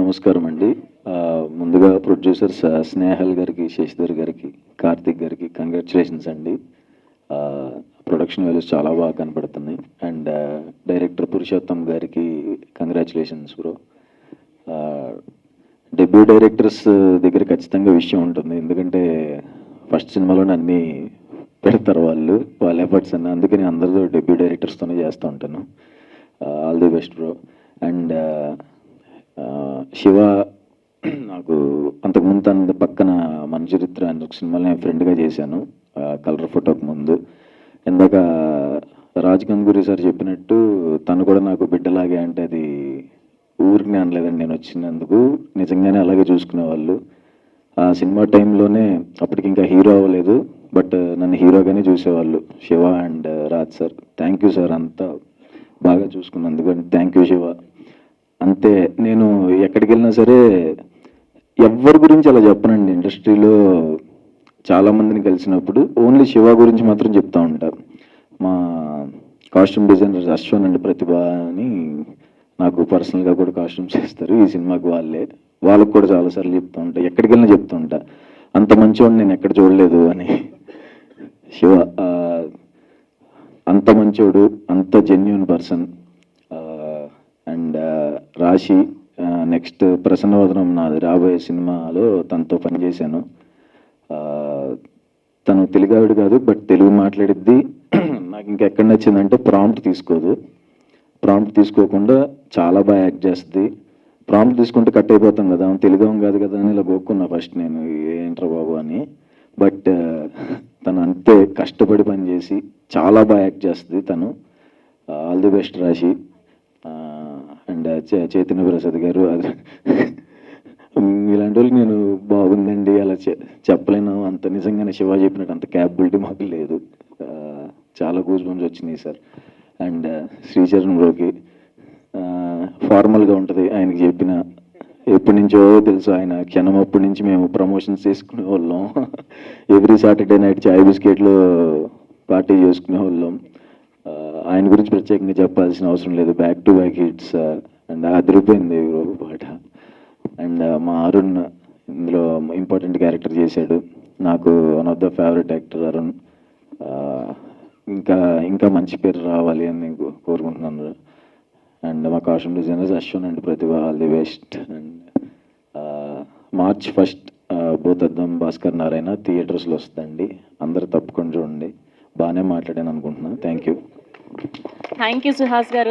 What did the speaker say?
నమస్కారం అండి. ముందుగా ప్రొడ్యూసర్స్ స్నేహల్ గారికి, శశిధర్ గారికి, కార్తిక్ గారికి కంగ్రాచులేషన్స్ అండి. ప్రొడక్షన్ వాల్యూస్ చాలా బాగా కనపడుతున్నాయి. అండ్ డైరెక్టర్ పురుషోత్తం గారికి కంగ్రాచులేషన్స్ బ్రో. డెబ్యూ డైరెక్టర్స్ దగ్గర ఖచ్చితంగా విషయం ఉంటుంది, ఎందుకంటే ఫస్ట్ సినిమాలోనే అన్నీ పెడతారు వాళ్ళ ఎఫర్ట్స్ అన్నీ. అందుకని అందరితో డెబ్యూ డైరెక్టర్స్తోనే చేస్తూ ఉంటాను. All the best bro. And Shiva నాకు అంతకుముందు తన పక్కన మన చరిత్ర అనే ఒక సినిమాలో నేను ఫ్రెండ్గా చేశాను, కలర్ ఫోటోకి ముందు. ఇందాక రాజ్ గంగూరి సార్ చెప్పినట్టు తను కూడా నాకు బిడ్డలాగే, అంటే అది ఊరికి అనలేదండి, నేను వచ్చినందుకు నిజంగానే అలాగే చూసుకునేవాళ్ళు. ఆ సినిమా టైంలోనే అప్పటికి ఇంకా హీరో అవ్వలేదు, బట్ నన్ను హీరోగానే చూసేవాళ్ళు Shiva and Raj sir. Thank you sir, అంతా బాగా చూసుకున్నందుకు. Thank you Shiva. అంతే, నేను ఎక్కడికి వెళ్ళినా సరే ఎవరి గురించి అలా చెప్పనండి. ఇండస్ట్రీలో చాలామందిని కలిసినప్పుడు ఓన్లీ శివ గురించి మాత్రం చెప్తా ఉంటారు. మా కాస్ట్యూమ్ డిజైనర్స్ అశ్వన్ అండ్ ప్రతిభ అని నాకు పర్సనల్గా కూడా కాస్ట్యూమ్స్ చేస్తారు ఈ సినిమాకి. వాళ్ళకు కూడా చాలాసార్లు చెప్తూ ఉంటా, ఎక్కడికి వెళ్ళినా చెప్తూ ఉంటా, అంత మంచివాడిని నేను ఎక్కడ చూడలేదు అని. శివ అంత మంచోడు, అంత జెన్యున్ పర్సన్. అండ్ రాశి, నెక్స్ట్ ప్రసన్నవదనం నాది రాబోయే సినిమాలో తనతో పనిచేశాను. తను తెలుగావిడ కాదు, బట్ తెలుగు మాట్లాడిద్ది. నాకు ఇంకా ఎక్కడ నచ్చిందంటే ప్రాంప్ట్ తీసుకోదు. ప్రాంప్ట్ తీసుకోకుండా చాలా బాగా యాక్ట్ చేస్తుంది. ప్రాంప్ట్ తీసుకుంటే కట్ అయిపోతాం కదా, తెలుగు కాదు కదా అని ఇలా గోక్కున్నా ఫస్ట్ నేను, ఏంట్రా బాబు అని. బట్ తను అంతే కష్టపడి పనిచేసి చాలా బాగా యాక్ట్ చేస్తుంది తను. ఆల్ ది బెస్ట్ రాశి. అండ్ చైతన్య ప్రసాద్ గారు, అది ఇలాంటి వాళ్ళకి నేను బాగుందండి అలా చెప్పలేను. అంత నిజంగానే శివ చెప్పినట్టు అంత క్యాపబిలిటీ మాకు లేదు. చాలా గూస్ బంప్స్ వచ్చినాయి సార్. అండ్ శ్రీచరణ్ బ్రోకి ఫార్మల్గా ఉంటుంది ఆయనకి చెప్పిన, ఎప్పటి నుంచో తెలుసు ఆయన క్షణం. అప్పటి నుంచి మేము ప్రమోషన్స్ చేసుకునే వాళ్ళం, ఎవ్రీ సాటర్డే నైట్ చాయ్ బిస్కెట్లు పార్టీ చేసుకునే వాళ్ళం. ఆయన గురించి ప్రత్యేకంగా చెప్పాల్సిన అవసరం లేదు, back to back hits. And అదిరిపోయింది పాట. అండ్ మా అరుణ్ ఇందులో ఇంపార్టెంట్ క్యారెక్టర్ చేశాడు. నాకు one of the favourite actor Arun. ఇంకా ఇంకా మంచి పేరు రావాలి అని కోరుకుంటున్నాను. అండ్ మా costume designers Ashwan and Pratibha, all the best. And March 1 Bhoothaddam Bhaskar Narayana థియేటర్స్లో వస్తుందండి, అందరూ తప్పకుండా చూడండి. బాగానే మాట్లాడాను అనుకుంటున్నాను. థ్యాంక్ యూ సుహాస్ గారు.